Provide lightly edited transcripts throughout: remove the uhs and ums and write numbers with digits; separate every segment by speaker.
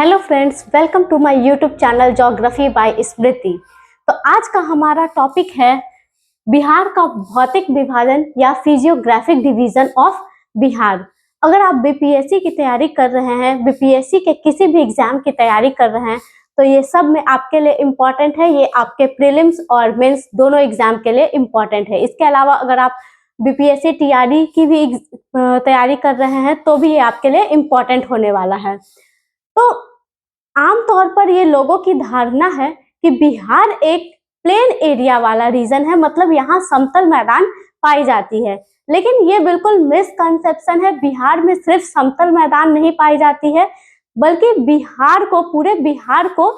Speaker 1: Hello friends, welcome to my YouTube channel geography by Smriti. तो आज का हमारा टॉपिक है बिहार का भौतिक विभाजन या फिजियोग्राफिक डिवीजन ऑफ बिहार। अगर आप बीपीएससी की तैयारी कर रहे हैं, बीपीएससी के किसी भी एग्जाम की तैयारी कर रहे हैं, तो ये सब में आपके लिए इम्पोर्टेंट है। ये आपके प्रीलिम्स और मेंस दोनों एग्जाम के लिए इम्पोर्टेंट है। इसके अलावा अगर आप बीपीएससी टीआरई की भी तैयारी कर रहे हैं तो भी ये आपके लिए इम्पोर्टेंट होने वाला है। तो आमतौर पर ये लोगों की धारणा है कि बिहार एक प्लेन एरिया वाला रीजन है, मतलब यहाँ समतल मैदान पाई जाती है। लेकिन ये बिल्कुल मिसकंसेप्शन है। बिहार में सिर्फ समतल मैदान नहीं पाई जाती है, बल्कि पूरे बिहार को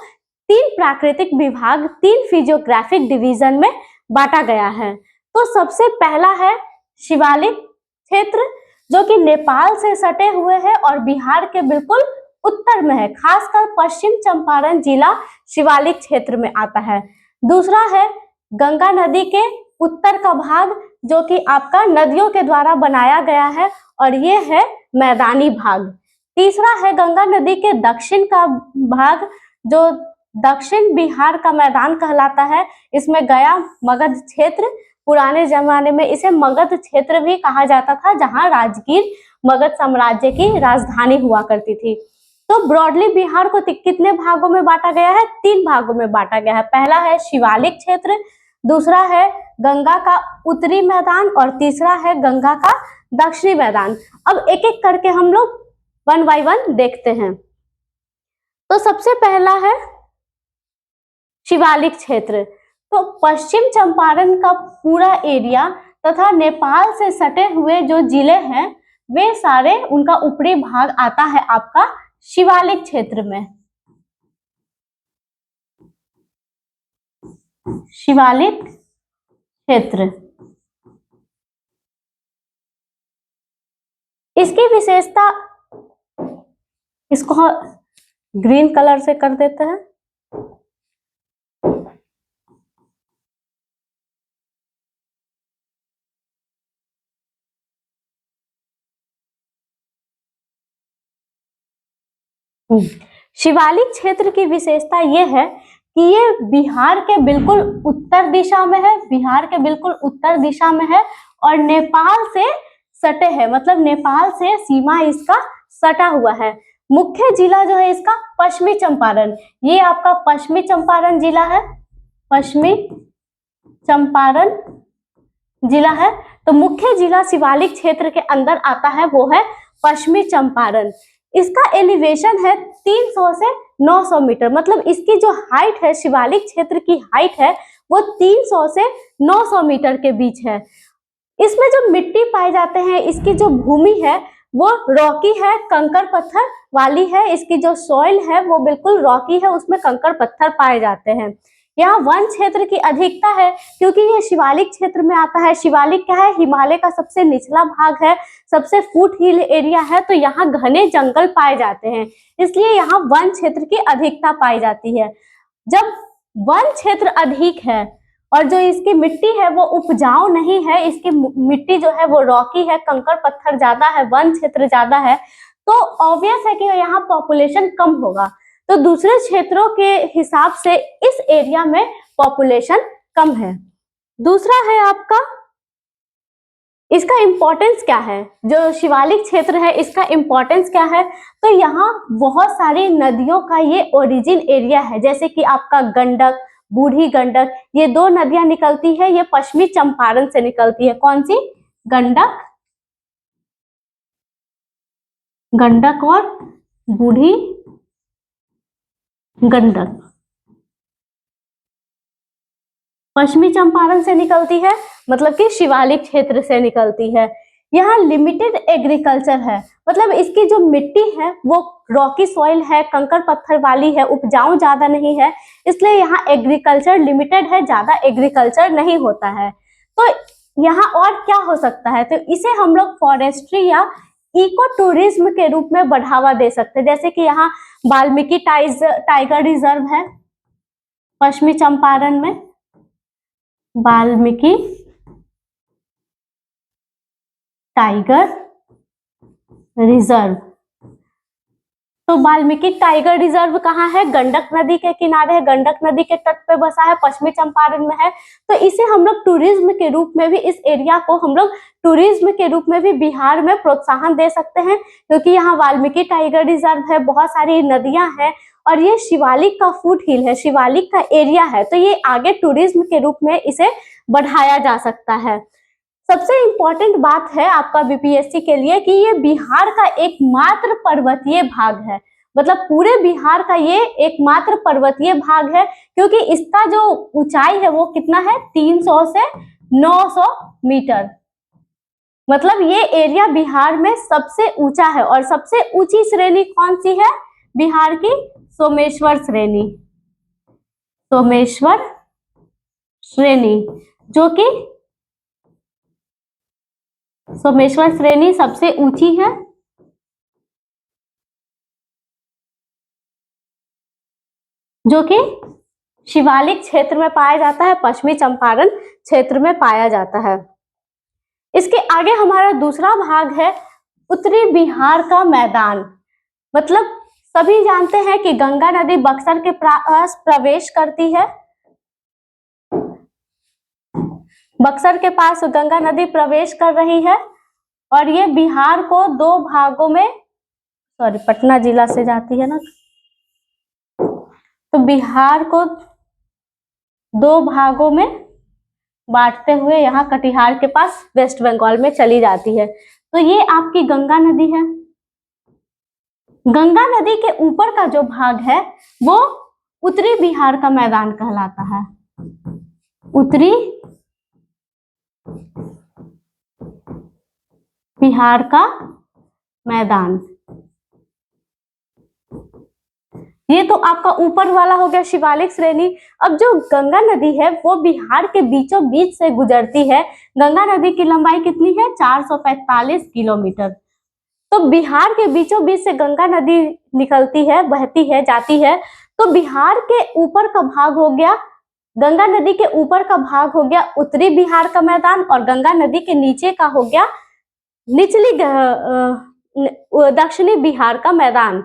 Speaker 1: तीन प्राकृतिक विभाग, तीन फिजियोग्राफिक डिवीजन में बांटा गया है। तो सबसे पहला है शिवालिक क्षेत्र, जो कि नेपाल से सटे हुए है और बिहार के बिल्कुल उत्तर में है। खासकर पश्चिम चंपारण जिला शिवालिक क्षेत्र में आता है। दूसरा है गंगा नदी के उत्तर का भाग, जो कि आपका नदियों के द्वारा बनाया गया है और ये है मैदानी भाग। तीसरा है गंगा नदी के दक्षिण का भाग, जो दक्षिण बिहार का मैदान कहलाता है। इसमें गया मगध क्षेत्र, पुराने जमाने में इसे मगध क्षेत्र भी कहा जाता था, जहां राजगीर मगध साम्राज्य की राजधानी हुआ करती थी। तो ब्रॉडली बिहार को कितने भागों में बांटा गया है? तीन भागों में बांटा गया है। पहला है शिवालिक क्षेत्र, दूसरा है गंगा का उत्तरी मैदान और तीसरा है गंगा का दक्षिणी मैदान। अब एक एक करके हम लोग वन बाय वन देखते हैं। तो सबसे पहला है शिवालिक क्षेत्र। तो पश्चिम चंपारण का पूरा एरिया तथा नेपाल से सटे हुए जो जिले हैं, वे सारे, उनका ऊपरी भाग आता है आपका शिवालिक क्षेत्र में। शिवालिक क्षेत्र, इसकी विशेषता, इसको ग्रीन कलर से कर देते हैं। शिवालिक क्षेत्र की विशेषता यह है कि ये बिहार के बिल्कुल उत्तर दिशा में है, बिहार के बिल्कुल उत्तर दिशा में है और नेपाल से सटे है, मतलब नेपाल से सीमा इसका सटा हुआ है। मुख्य जिला जो है इसका पश्चिमी चंपारण, ये आपका पश्चिमी चंपारण जिला है, पश्चिमी चंपारण जिला है। तो मुख्य जिला शिवालिक क्षेत्र के अंदर आता है, वो है पश्चिमी चंपारण। इसका एलिवेशन है 300 से 900 मीटर, मतलब इसकी जो हाइट है, शिवालिक क्षेत्र की हाइट है, वो 300 से 900 मीटर के बीच है। इसमें जो मिट्टी पाए जाते हैं, इसकी जो भूमि है वो रॉकी है, कंकड़ पत्थर वाली है। इसकी जो सॉइल है वो बिल्कुल रॉकी है, उसमें कंकड़ पत्थर पाए जाते हैं। यहाँ वन क्षेत्र की अधिकता है, क्योंकि ये शिवालिक क्षेत्र में आता है। शिवालिक क्या है? हिमालय का सबसे निचला भाग है, सबसे फुट हिल एरिया है, तो यहाँ घने जंगल पाए जाते हैं, इसलिए यहाँ वन क्षेत्र की अधिकता पाई जाती है। जब वन क्षेत्र अधिक है और जो इसकी मिट्टी है वो उपजाऊ नहीं है, इसकी मिट्टी जो है वो रॉकी है, कंकड़ पत्थर ज्यादा है, वन क्षेत्र ज्यादा है, तो ऑब्वियस है कि यहाँ पॉपुलेशन कम होगा। तो दूसरे क्षेत्रों के हिसाब से इस एरिया में पॉपुलेशन कम है। दूसरा है आपका, इसका इंपॉर्टेंस क्या है? जो शिवालिक क्षेत्र है, इसका इंपॉर्टेंस क्या है? तो यहाँ बहुत सारी नदियों का ये ओरिजिन एरिया है, जैसे कि आपका गंडक, बूढ़ी गंडक, ये दो नदियां निकलती है, ये पश्चिमी चंपारण से निकलती है। कौन सी? गंडक, गंडक और बूढ़ी गंडक पश्चिमी चंपारण से निकलती है, मतलब कि शिवालिक क्षेत्र से निकलती है। यहाँ लिमिटेड एग्रीकल्चर है, मतलब इसकी जो मिट्टी है वो रॉकी सॉइल है, कंकड़ पत्थर वाली है, उपजाऊ ज्यादा नहीं है, इसलिए यहाँ एग्रीकल्चर लिमिटेड है, ज्यादा एग्रीकल्चर नहीं होता है। तो यहाँ और क्या हो सकता है? तो इसे हम लोग फॉरेस्ट्री या इको टूरिज्म के रूप में बढ़ावा दे सकते हैं। जैसे कि यहाँ वाल्मीकि टाइगर रिजर्व है पश्चिमी चंपारण में, वाल्मीकि टाइगर रिजर्व, तो वाल्मीकि टाइगर रिजर्व कहाँ है? गंडक नदी के किनारे है, गंडक नदी के तट पे बसा है, पश्चिमी चंपारण में है। तो इसे हम लोग टूरिज्म के रूप में भी, इस एरिया को हम लोग टूरिज्म के रूप में भी बिहार में प्रोत्साहन दे सकते हैं, क्योंकि यहाँ वाल्मीकि टाइगर रिजर्व है, बहुत सारी नदियां हैं और ये शिवालिक का फुट हिल है, शिवालिक का एरिया है। तो ये आगे टूरिज्म के रूप में इसे बढ़ाया जा सकता है। सबसे इम्पोर्टेंट बात है आपका बीपीएससी के लिए कि ये बिहार का एकमात्र पर्वतीय भाग है, मतलब पूरे बिहार का ये एकमात्र पर्वतीय भाग है, क्योंकि इसका जो ऊंचाई है वो कितना है? 300 से 900 मीटर। मतलब ये एरिया बिहार में सबसे ऊंचा है। और सबसे ऊंची श्रेणी कौन सी है बिहार की? सोमेश्वर श्रेणी, सोमेश्वर श्रेणी, जो कि सोमेश्वर श्रेणी सबसे ऊंची है, जो कि शिवालिक क्षेत्र में पाया जाता है, पश्चिमी चंपारण क्षेत्र में पाया जाता है। इसके आगे हमारा दूसरा भाग है उत्तरी बिहार का मैदान। मतलब सभी जानते हैं कि गंगा नदी बक्सर के पास प्रवेश करती है, बक्सर के पास गंगा नदी प्रवेश कर रही है और ये बिहार को दो भागों में, सॉरी पटना जिला से जाती है ना, तो बिहार को दो भागों में बांटते हुए यहाँ कटिहार के पास वेस्ट बंगाल में चली जाती है। तो ये आपकी गंगा नदी है। गंगा नदी के ऊपर का जो भाग है वो उत्तरी बिहार का मैदान कहलाता है, उत्तरी बिहार का मैदान। ये तो आपका ऊपर वाला हो गया शिवालिक श्रेणी। अब जो गंगा नदी है वो बिहार के बीचों बीच से गुजरती है। गंगा नदी की लंबाई कितनी है? 445 किलोमीटर। तो बिहार के बीचों बीच से गंगा नदी निकलती है, बहती है, जाती है। तो बिहार के ऊपर का भाग हो गया, गंगा नदी के ऊपर का भाग हो गया उत्तरी बिहार का मैदान, और गंगा नदी के नीचे का हो गया निचली दक्षिणी बिहार का मैदान।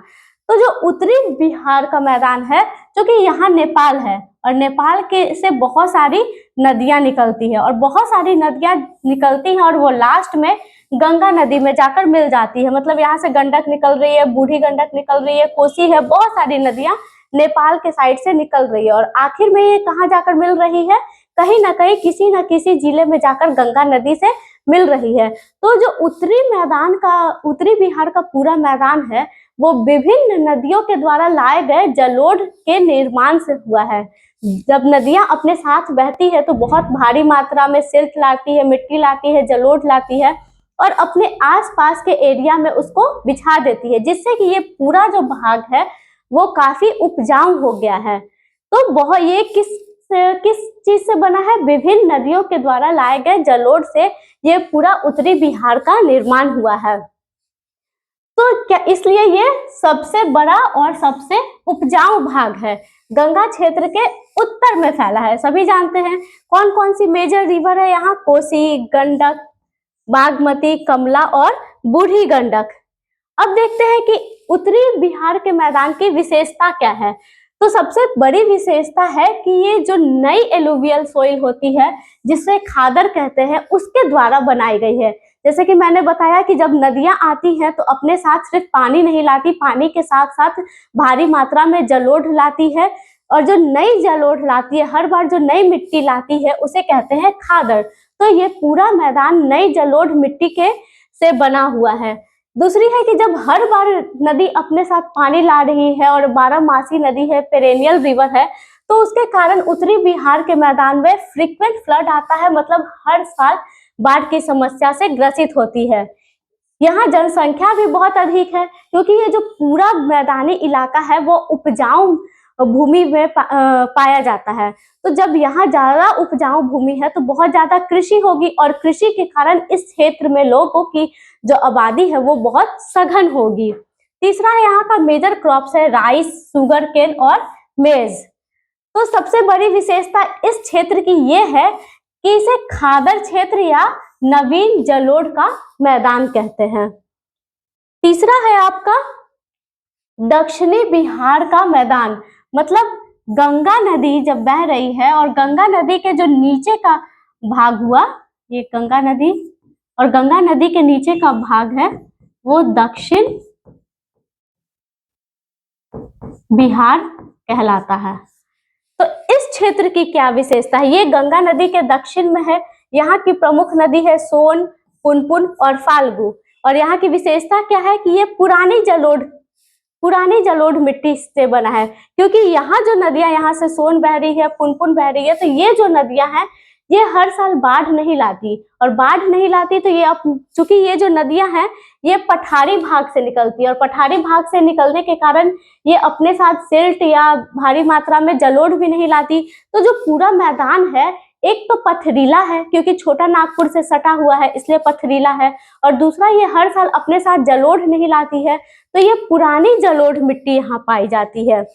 Speaker 1: तो जो उत्तरी बिहार का मैदान है, जो कि यहाँ नेपाल है, और नेपाल के से बहुत सारी नदियां निकलती है, और बहुत सारी नदियां निकलती हैं और वो लास्ट में गंगा नदी में जाकर मिल जाती है। मतलब यहाँ से गंडक निकल रही है, बूढ़ी गंडक निकल रही है, कोसी है, बहुत सारी नदियां नेपाल के साइड से निकल रही है, और आखिर में ये कहाँ जाकर मिल रही है? कहीं ना कहीं किसी न किसी जिले में जाकर गंगा नदी से मिल रही है। तो जो उत्तरी मैदान का, उत्तरी बिहार का पूरा मैदान है, वो विभिन्न नदियों के द्वारा लाए गए जलोढ़ के निर्माण से हुआ है। जब नदियां अपने साथ बहती है तो बहुत भारी मात्रा में सिल्ट लाती है, मिट्टी लाती है, जलोढ़ लाती है, और अपने आसपास के एरिया में उसको बिछा देती है, जिससे कि ये पूरा जो भाग है वो काफी उपजाऊ हो गया है। तो बहुत, ये किस चीज से बना है? विभिन्न नदियों के द्वारा लाए गए जलोढ़ से ये पूरा उत्तरी बिहार का निर्माण हुआ है। तो क्या इसलिए ये सबसे बड़ा और सबसे उपजाऊ भाग है, गंगा क्षेत्र के उत्तर में फैला है। सभी जानते हैं कौन कौन सी मेजर रिवर है यहाँ? कोसी, गंडक, बागमती, कमला और बूढ़ी गंडक। अब देखते हैं कि उत्तरी बिहार के मैदान की विशेषता क्या है। तो सबसे बड़ी विशेषता है कि ये जो नई एलुवियल सोइल होती है, जिसे खादर कहते हैं, उसके द्वारा बनाई गई है। जैसे कि मैंने बताया कि जब नदियां आती हैं तो अपने साथ सिर्फ पानी नहीं लाती, पानी के साथ साथ भारी मात्रा में जलोढ़ लाती है, और जो नई जलोढ़ लाती है, हर बार जो नई मिट्टी लाती है, उसे कहते हैं खादर। तो ये पूरा मैदान नई जलोढ़ मिट्टी के से बना हुआ है। दूसरी है कि जब हर बार नदी अपने साथ पानी ला रही है और बारहमासी नदी है, पेरेनियल रिवर है, तो उसके कारण उत्तरी बिहार के मैदान में फ्रीक्वेंट फ्लड आता है। मतलब हर साल बाढ़ की समस्या से ग्रसित होती है। यहाँ जनसंख्या भी बहुत अधिक है, क्योंकि ये जो पूरा मैदानी इलाका है वो उपजाऊ भूमि में पाया जाता है। तो जब यहाँ ज्यादा उपजाऊ भूमि है तो बहुत ज्यादा कृषि होगी, और कृषि के कारण इस क्षेत्र में लोगों की जो आबादी है वो बहुत सघन होगी। तीसरा यहाँ का मेजर क्रॉप्स है राइस, शुगर केन और मेज। तो सबसे बड़ी विशेषता इस क्षेत्र की ये है कि इसे खादर क्षेत्र या नवीन जलोढ़ का मैदान कहते हैं। तीसरा है आपका दक्षिणी बिहार का मैदान, मतलब गंगा नदी जब बह रही है और गंगा नदी के जो नीचे का भाग हुआ, ये गंगा नदी और गंगा नदी के नीचे का भाग है वो दक्षिण बिहार कहलाता है। तो इस क्षेत्र की क्या विशेषता है? ये गंगा नदी के दक्षिण में है। यहाँ की प्रमुख नदी है सोन, पुनपुन और फाल्गु। और यहाँ की विशेषता क्या है कि ये पुरानी जलोढ़ मिट्टी से बना है, क्योंकि यहाँ जो नदियां, यहाँ से सोन बह रही है, पुनपुन बह रही है, तो ये जो नदियां हैं ये हर साल बाढ़ नहीं लाती, और बाढ़ नहीं लाती तो ये अब चूंकि ये जो नदियां हैं ये पठारी भाग से निकलती है, और पठारी भाग से निकलने के कारण ये अपने साथ सिल्ट या भारी मात्रा में जलोढ़ भी नहीं लाती। तो जो पूरा मैदान है, एक तो पथरीला है क्योंकि छोटा नागपुर से सटा हुआ है इसलिए पथरीला है, और दूसरा ये हर साल अपने साथ जलोढ़ नहीं लाती है, तो ये पुरानी जलोढ़ मिट्टी यहाँ पाई जाती है।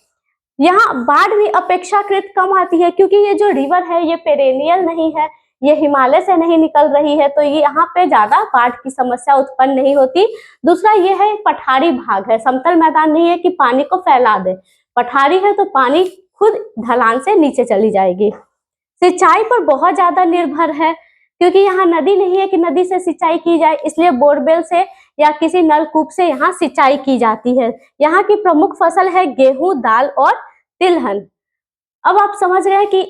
Speaker 1: यहाँ बाढ़ भी अपेक्षाकृत कम आती है क्योंकि ये जो रिवर है ये पेरेनियल नहीं है, ये हिमालय से नहीं निकल रही है, तो ये यहाँ पे ज्यादा बाढ़ की समस्या उत्पन्न नहीं होती। दूसरा ये है पठारी भाग है, समतल मैदान नहीं है कि पानी को फैला दे, पठारी है तो पानी खुद ढलान से नीचे चली जाएगी। सिंचाई पर बहुत ज्यादा निर्भर है क्योंकि यहाँ नदी नहीं है कि नदी से सिंचाई की जाए, इसलिए बोरवेल से या किसी नलकूप से यहाँ सिंचाई की जाती है। यहाँ की प्रमुख फसल है गेहूं, दाल और तिलहन। अब आप समझ गए कि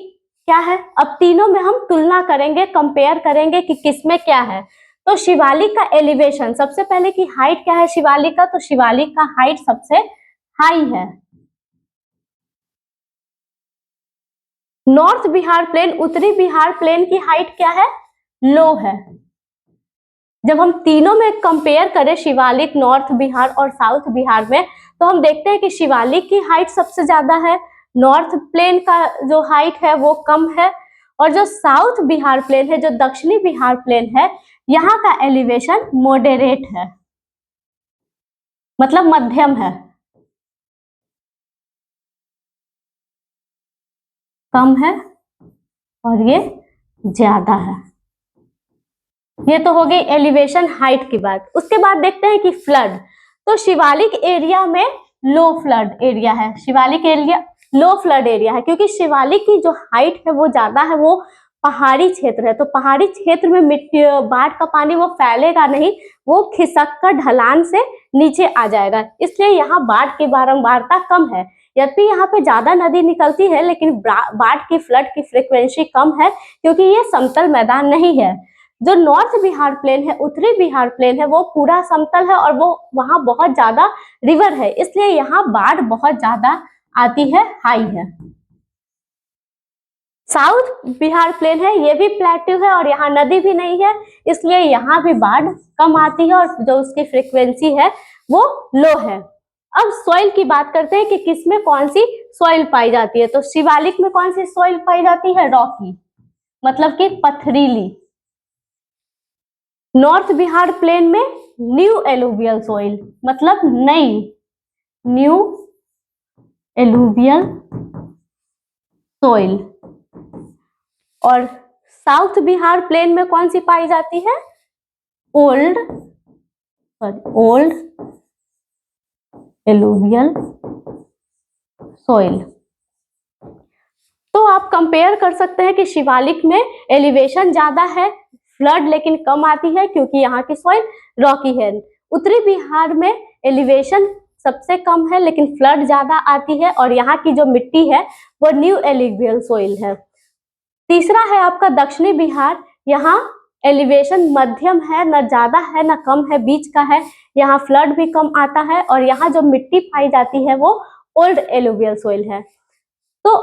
Speaker 1: क्या है। अब तीनों में हम तुलना करेंगे, कंपेयर करेंगे कि किसमें क्या है। तो शिवालिक का एलिवेशन, सबसे पहले की हाइट क्या है शिवालिक का, तो शिवालिक का हाइट सबसे हाई है। नॉर्थ बिहार प्लेन, उत्तरी बिहार प्लेन की हाइट क्या है, लो है। जब हम तीनों में कंपेयर करें शिवालिक, नॉर्थ बिहार और साउथ बिहार में, तो हम देखते हैं कि शिवालिक की हाइट सबसे ज्यादा है, नॉर्थ प्लेन का जो हाइट है वो कम है, और जो साउथ बिहार प्लेन है, जो दक्षिणी बिहार प्लेन है, यहाँ का एलिवेशन मॉडरेट है, मतलब मध्यम है, कम है और ये ज्यादा है। ये तो हो गई एलिवेशन हाइट की बात। उसके बाद देखते हैं कि फ्लड। तो शिवालिक एरिया में लो फ्लड एरिया है, Shivalik area low flood area है क्योंकि शिवालिक की जो हाइट है वो ज्यादा है, वो पहाड़ी क्षेत्र है, तो पहाड़ी क्षेत्र में मिट्टी, बाढ़ का पानी वो फैलेगा नहीं, वो खिसक कर ढलान से नीचे आ जाएगा, इसलिए यहाँ बाढ़ की बारंबारता कम है। यद्यपि यहाँ पे ज्यादा नदी निकलती है लेकिन बाढ़ की, फ्लड की फ्रिक्वेंसी कम है क्योंकि ये समतल मैदान नहीं है। जो नॉर्थ बिहार प्लेन है, उत्तरी बिहार प्लेन है, वो पूरा समतल है और वो वहां बहुत ज्यादा रिवर है, इसलिए यहाँ बाढ़ बहुत ज्यादा आती है, हाई है। साउथ बिहार प्लेन है, ये भी प्लेट्यू है और यहाँ नदी भी नहीं है, इसलिए यहाँ भी बाढ़ कम आती है और जो उसकी फ्रिक्वेंसी है वो लो है। अब सॉइल की बात करते हैं कि किसमें कौन सी सॉइल पाई जाती है। तो शिवालिक में कौन सी सॉइल पाई जाती है, रॉकी, मतलब कि पथरीली। नॉर्थ बिहार प्लेन में न्यू एलुवियल सॉइल, मतलब नई, न्यू एलुवियल सॉइल। और साउथ बिहार प्लेन में कौन सी पाई जाती है, ओल्ड एलुवियल सॉइल। तो आप कंपेयर कर सकते हैं कि शिवालिक में एलिवेशन ज्यादा है, फ्लड लेकिन कम आती है क्योंकि यहाँ की सॉइल रॉकी है। उत्तरी बिहार में एलिवेशन सबसे कम है लेकिन फ्लड ज्यादा आती है और यहाँ की जो मिट्टी है वो न्यू एलुवियल सॉइल है। तीसरा है आपका दक्षिणी बिहार, यहाँ एलिवेशन मध्यम है, न ज्यादा है न कम है, बीच का है, यहाँ फ्लड भी कम आता है और यहाँ जो मिट्टी पाई जाती है वो ओल्ड एलुवियल सॉइल है। तो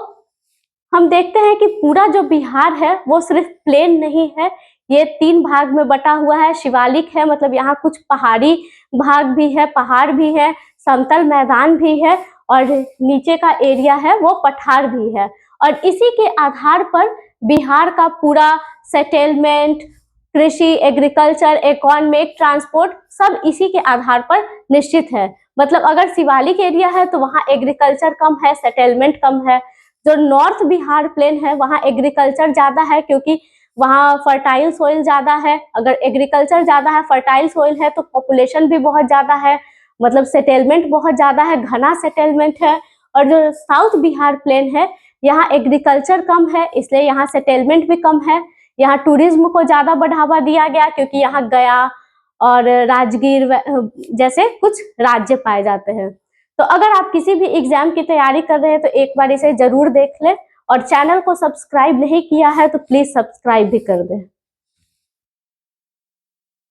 Speaker 1: हम देखते हैं कि पूरा जो बिहार है वो सिर्फ प्लेन नहीं है, ये 3 भाग में बटा हुआ है। शिवालिक है, मतलब यहाँ कुछ पहाड़ी भाग भी है, पहाड़ भी है, समतल मैदान भी है और नीचे का एरिया है वो पठार भी है। और इसी के आधार पर बिहार का पूरा सेटलमेंट, कृषि, एग्रीकल्चर, इकोनॉमिक, ट्रांसपोर्ट सब इसी के आधार पर निश्चित है। मतलब अगर शिवालिक एरिया है तो वहाँ एग्रीकल्चर कम है, सेटलमेंट कम है। जो नॉर्थ बिहार प्लेन है वहाँ एग्रीकल्चर ज्यादा है क्योंकि वहाँ फर्टाइल सोइल ज्यादा है। अगर एग्रीकल्चर ज्यादा है, फर्टाइल सोइल है तो पॉपुलेशन भी बहुत ज्यादा है, मतलब सेटलमेंट बहुत ज्यादा है, घना सेटलमेंट है। और जो साउथ बिहार प्लेन है, यहाँ एग्रीकल्चर कम है, इसलिए यहाँ सेटलमेंट भी कम है। यहाँ टूरिज्म को ज्यादा बढ़ावा दिया गया क्योंकि यहाँ गया और राजगीर जैसे कुछ राज्य पाए जाते हैं। तो अगर आप किसी भी एग्जाम की तैयारी कर रहे हैं तो एक बार इसे जरूर देख लें, और चैनल को सब्सक्राइब नहीं किया है तो प्लीज सब्सक्राइब भी कर दें।